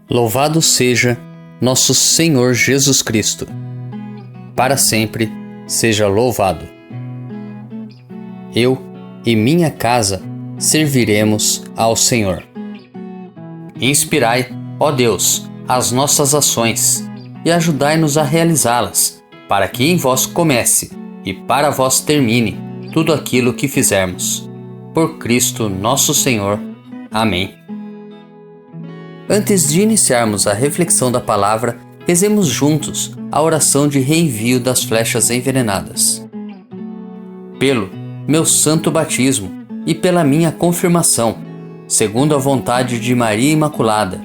Louvado seja nosso Senhor Jesus Cristo. Para sempre seja louvado. Eu e minha casa serviremos ao Senhor. Inspirai, ó Deus, as nossas ações e ajudai-nos a realizá-las, para que em vós comece e para vós termine tudo aquilo que fizermos. Por Cristo nosso Senhor. Amém. Antes de iniciarmos a reflexão da palavra, rezemos juntos a oração de reenvio das flechas envenenadas. Pelo meu santo batismo e pela minha confirmação, segundo a vontade de Maria Imaculada,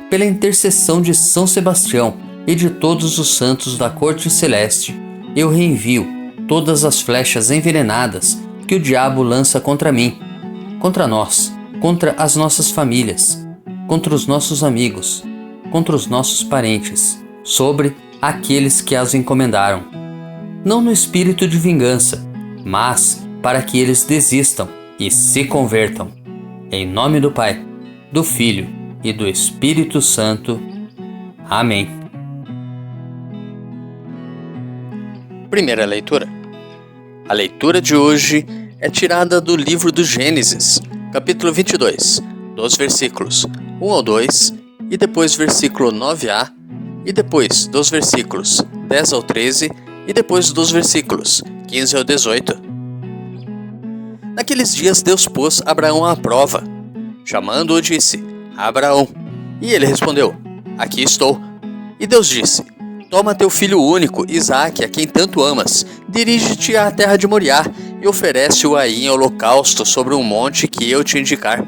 pela intercessão de São Sebastião e de todos os santos da corte celeste, eu reenvio todas as flechas envenenadas que o diabo lança contra mim, contra nós, contra as nossas famílias, contra os nossos amigos, contra os nossos parentes, sobre aqueles que as encomendaram. Não no espírito de vingança, mas para que eles desistam e se convertam. Em nome do Pai, do Filho e do Espírito Santo. Amém. Primeira leitura. A leitura de hoje é tirada do livro do Gênesis, capítulo 22, dos versículos 1 ao 2, e depois versículo 9a, e depois dos versículos 10 ao 13, e depois dos versículos 15 ao 18. Naqueles dias Deus pôs Abraão à prova. Chamando-o, disse: Abraão. E ele respondeu: Aqui estou. E Deus disse: Toma teu filho único, Isaque, a quem tanto amas, dirige-te à terra de Moriá, e oferece-o aí em holocausto sobre um monte que eu te indicar.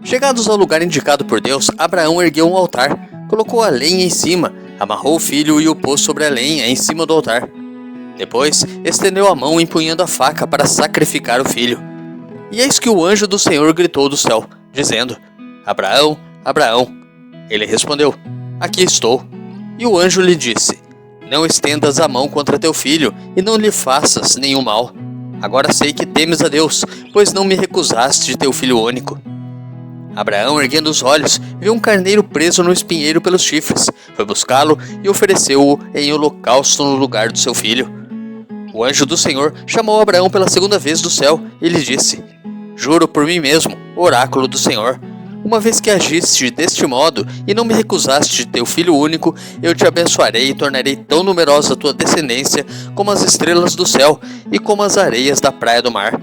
Chegados ao lugar indicado por Deus, Abraão ergueu um altar, colocou a lenha em cima, amarrou o filho e o pôs sobre a lenha em cima do altar. Depois, estendeu a mão empunhando a faca para sacrificar o filho. E eis que o anjo do Senhor gritou do céu, dizendo: Abraão, Abraão. Ele respondeu: Aqui estou. E o anjo lhe disse: Não estendas a mão contra teu filho, e não lhe faças nenhum mal. Agora sei que temes a Deus, pois não me recusaste teu filho único. Abraão, erguendo os olhos, viu um carneiro preso no espinheiro pelos chifres. Foi buscá-lo e ofereceu-o em holocausto no lugar do seu filho. O anjo do Senhor chamou Abraão pela segunda vez do céu e lhe disse: Juro por mim mesmo, oráculo do Senhor, uma vez que agiste deste modo e não me recusaste teu filho único, eu te abençoarei e tornarei tão numerosa a tua descendência como as estrelas do céu e como as areias da praia do mar.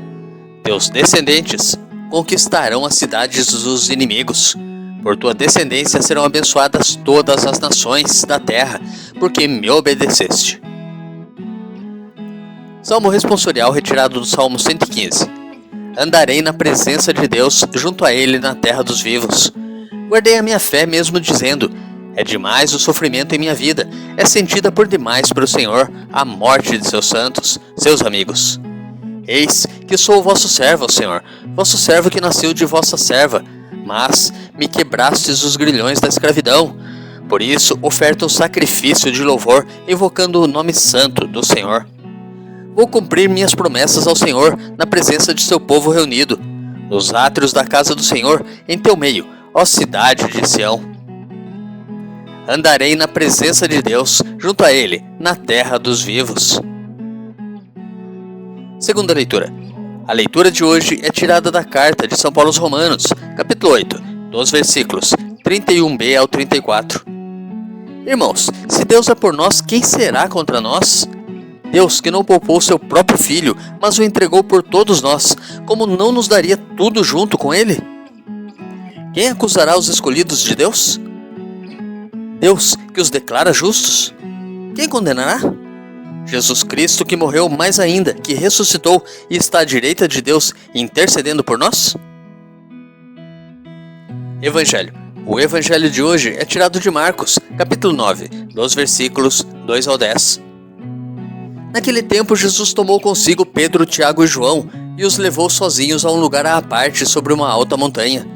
Teus descendentes conquistarão as cidades dos inimigos. Por tua descendência serão abençoadas todas as nações da terra, porque me obedeceste. Salmo responsorial retirado do Salmo 115. Andarei na presença de Deus, junto a Ele na terra dos vivos. Guardei a minha fé mesmo dizendo: É demais o sofrimento em minha vida, é sentida por demais pelo Senhor a morte de seus santos, seus amigos. Eis que sou o vosso servo, Senhor, vosso servo que nasceu de vossa serva, mas me quebrastes os grilhões da escravidão. Por isso oferto um sacrifício de louvor, invocando o nome santo do Senhor. Vou cumprir minhas promessas ao Senhor na presença de seu povo reunido, nos átrios da casa do Senhor, em teu meio, ó cidade de Sião. Andarei na presença de Deus, junto a Ele, na terra dos vivos. Segunda leitura. A leitura de hoje é tirada da carta de São Paulo aos Romanos, capítulo 8, dos versículos 31b ao 34. Irmãos, se Deus é por nós, quem será contra nós? Deus, que não poupou seu próprio Filho, mas o entregou por todos nós, como não nos daria tudo junto com Ele? Quem acusará os escolhidos de Deus? Deus, que os declara justos? Quem condenará? Jesus Cristo, que morreu, mais ainda, que ressuscitou e está à direita de Deus, intercedendo por nós? Evangelho. O Evangelho de hoje é tirado de Marcos, capítulo 9, dos versículos 2 ao 10. Naquele tempo, Jesus tomou consigo Pedro, Tiago e João e os levou sozinhos a um lugar à parte sobre uma alta montanha,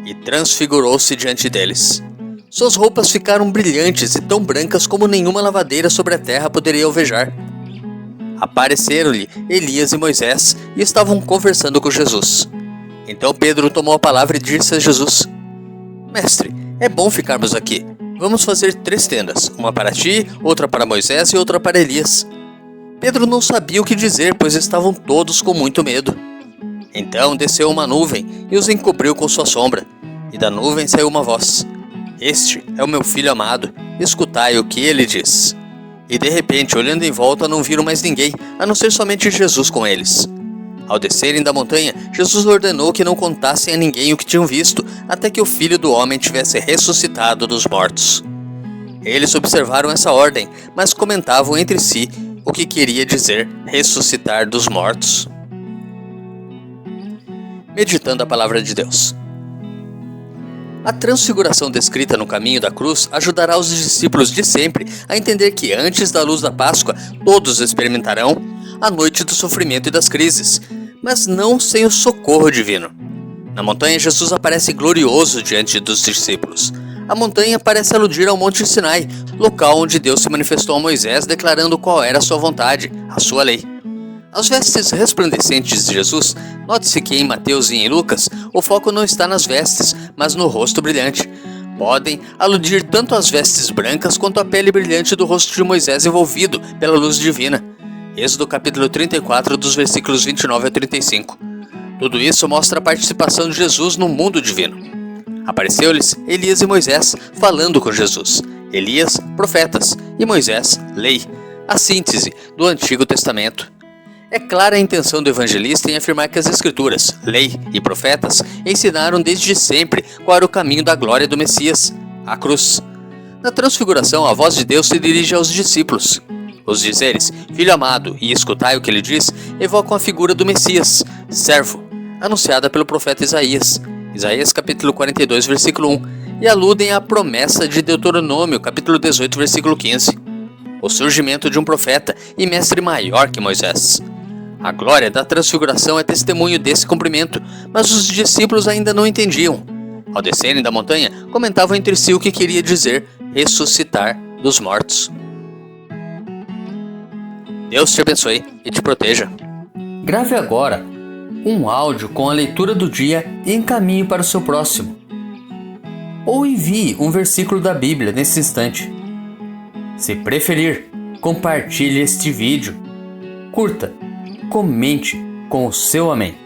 e transfigurou-se diante deles. Suas roupas ficaram brilhantes e tão brancas como nenhuma lavadeira sobre a terra poderia alvejar. Apareceram-lhe Elias e Moisés e estavam conversando com Jesus. Então Pedro tomou a palavra e disse a Jesus: Mestre, É bom ficarmos aqui. Vamos fazer 3 tendas, uma para ti, outra para Moisés e outra para Elias. Pedro não sabia o que dizer, pois estavam todos com muito medo. Então desceu uma nuvem e os encobriu com sua sombra, e da nuvem saiu uma voz: Este é o meu filho amado, escutai o que ele diz. E de repente, olhando em volta, não viram mais ninguém, a não ser somente Jesus com eles. Ao descerem da montanha, Jesus ordenou que não contassem a ninguém o que tinham visto, até que o Filho do Homem tivesse ressuscitado dos mortos. Eles observaram essa ordem, mas comentavam entre si o que queria dizer ressuscitar dos mortos. Meditando a palavra de Deus. A transfiguração descrita no caminho da cruz ajudará os discípulos de sempre a entender que antes da luz da Páscoa todos experimentarão a noite do sofrimento e das crises, mas não sem o socorro divino. Na montanha, Jesus aparece glorioso diante dos discípulos. A montanha parece aludir ao Monte Sinai, local onde Deus se manifestou a Moisés declarando qual era a sua vontade, a sua lei. As vestes resplandecentes de Jesus, note-se que em Mateus e em Lucas, o foco não está nas vestes, mas no rosto brilhante. Podem aludir tanto às vestes brancas quanto à pele brilhante do rosto de Moisés envolvido pela luz divina. Êxodo capítulo 34, dos versículos 29 a 35. Tudo isso mostra a participação de Jesus no mundo divino. Apareceu-lhes Elias e Moisés falando com Jesus. Elias, profetas, e Moisés, lei, a síntese do Antigo Testamento. É clara a intenção do evangelista em afirmar que as Escrituras, lei e profetas ensinaram desde sempre qual era o caminho da glória do Messias, a cruz. Na transfiguração, a voz de Deus se dirige aos discípulos. Os dizeres, filho amado, e escutai o que ele diz, evocam a figura do Messias, servo, anunciada pelo profeta Isaías, Isaías capítulo 42, versículo 1, e aludem à promessa de Deuteronômio, capítulo 18, versículo 15. O surgimento de um profeta e mestre maior que Moisés. A glória da transfiguração é testemunho desse cumprimento, mas os discípulos ainda não entendiam. Ao descerem da montanha, comentavam entre si o que queria dizer ressuscitar dos mortos. Deus te abençoe e te proteja. Grave agora um áudio com a leitura do dia e encaminhe para o seu próximo. Ou envie um versículo da Bíblia nesse instante. Se preferir, compartilhe este vídeo. Curta, comente com o seu amém.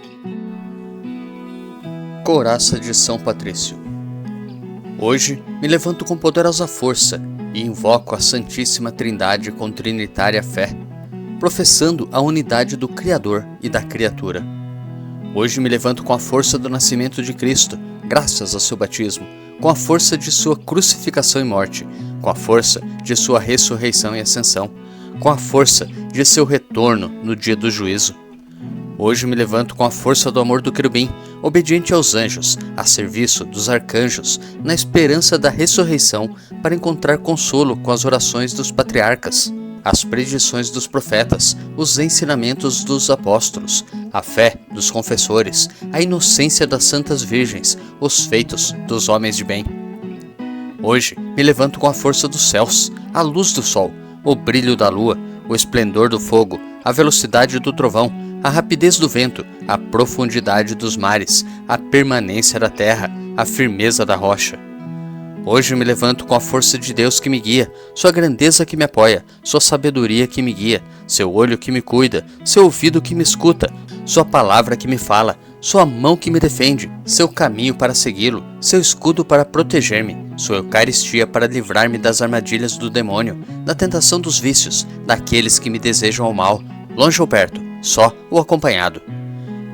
Coraça de São Patrício. Hoje me levanto com poderosa força e invoco a Santíssima Trindade com trinitária fé, professando a unidade do Criador e da criatura. Hoje me levanto com a força do nascimento de Cristo, graças ao seu batismo, com a força de sua crucificação e morte, com a força de sua ressurreição e ascensão, com a força de seu retorno no dia do juízo. Hoje me levanto com a força do amor do querubim, obediente aos anjos, a serviço dos arcanjos, na esperança da ressurreição, para encontrar consolo com as orações dos patriarcas, as predições dos profetas, os ensinamentos dos apóstolos, a fé dos confessores, a inocência das santas virgens, os feitos dos homens de bem. Hoje me levanto com a força dos céus, a luz do sol, o brilho da lua, o esplendor do fogo, a velocidade do trovão, a rapidez do vento, a profundidade dos mares, a permanência da terra, a firmeza da rocha. Hoje me levanto com a força de Deus que me guia, sua grandeza que me apoia, sua sabedoria que me guia, seu olho que me cuida, seu ouvido que me escuta, sua palavra que me fala, sua mão que me defende, seu caminho para segui-lo, seu escudo para proteger-me, sua Eucaristia para livrar-me das armadilhas do demônio, da tentação dos vícios, daqueles que me desejam o mal, longe ou perto, só ou acompanhado.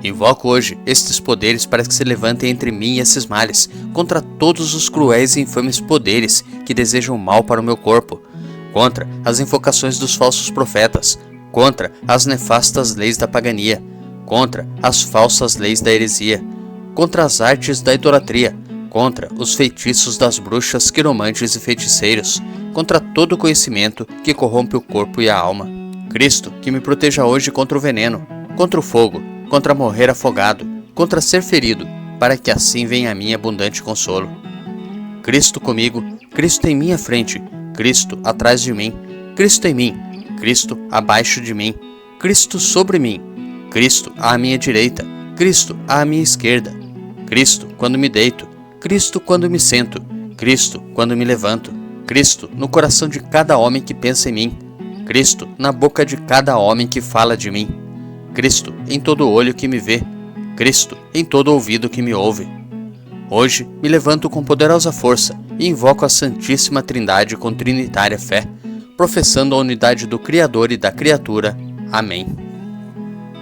Invoco hoje estes poderes para que se levantem entre mim e esses males, contra todos os cruéis e infames poderes que desejam mal para o meu corpo, contra as invocações dos falsos profetas, contra as nefastas leis da pagania, contra as falsas leis da heresia, contra as artes da idolatria, contra os feitiços das bruxas, quiromantes e feiticeiros, contra todo o conhecimento que corrompe o corpo e a alma. Cristo, que me proteja hoje contra o veneno, contra o fogo, contra morrer afogado, contra ser ferido, para que assim venha a mim abundante consolo. Cristo comigo, Cristo em minha frente, Cristo atrás de mim, Cristo em mim, Cristo abaixo de mim, Cristo sobre mim, Cristo à minha direita, Cristo à minha esquerda, Cristo quando me deito, Cristo quando me sento, Cristo quando me levanto, Cristo no coração de cada homem que pensa em mim, Cristo na boca de cada homem que fala de mim, Cristo em todo olho que me vê, Cristo em todo ouvido que me ouve. Hoje me levanto com poderosa força e invoco a Santíssima Trindade com trinitária fé, professando a unidade do Criador e da criatura. Amém.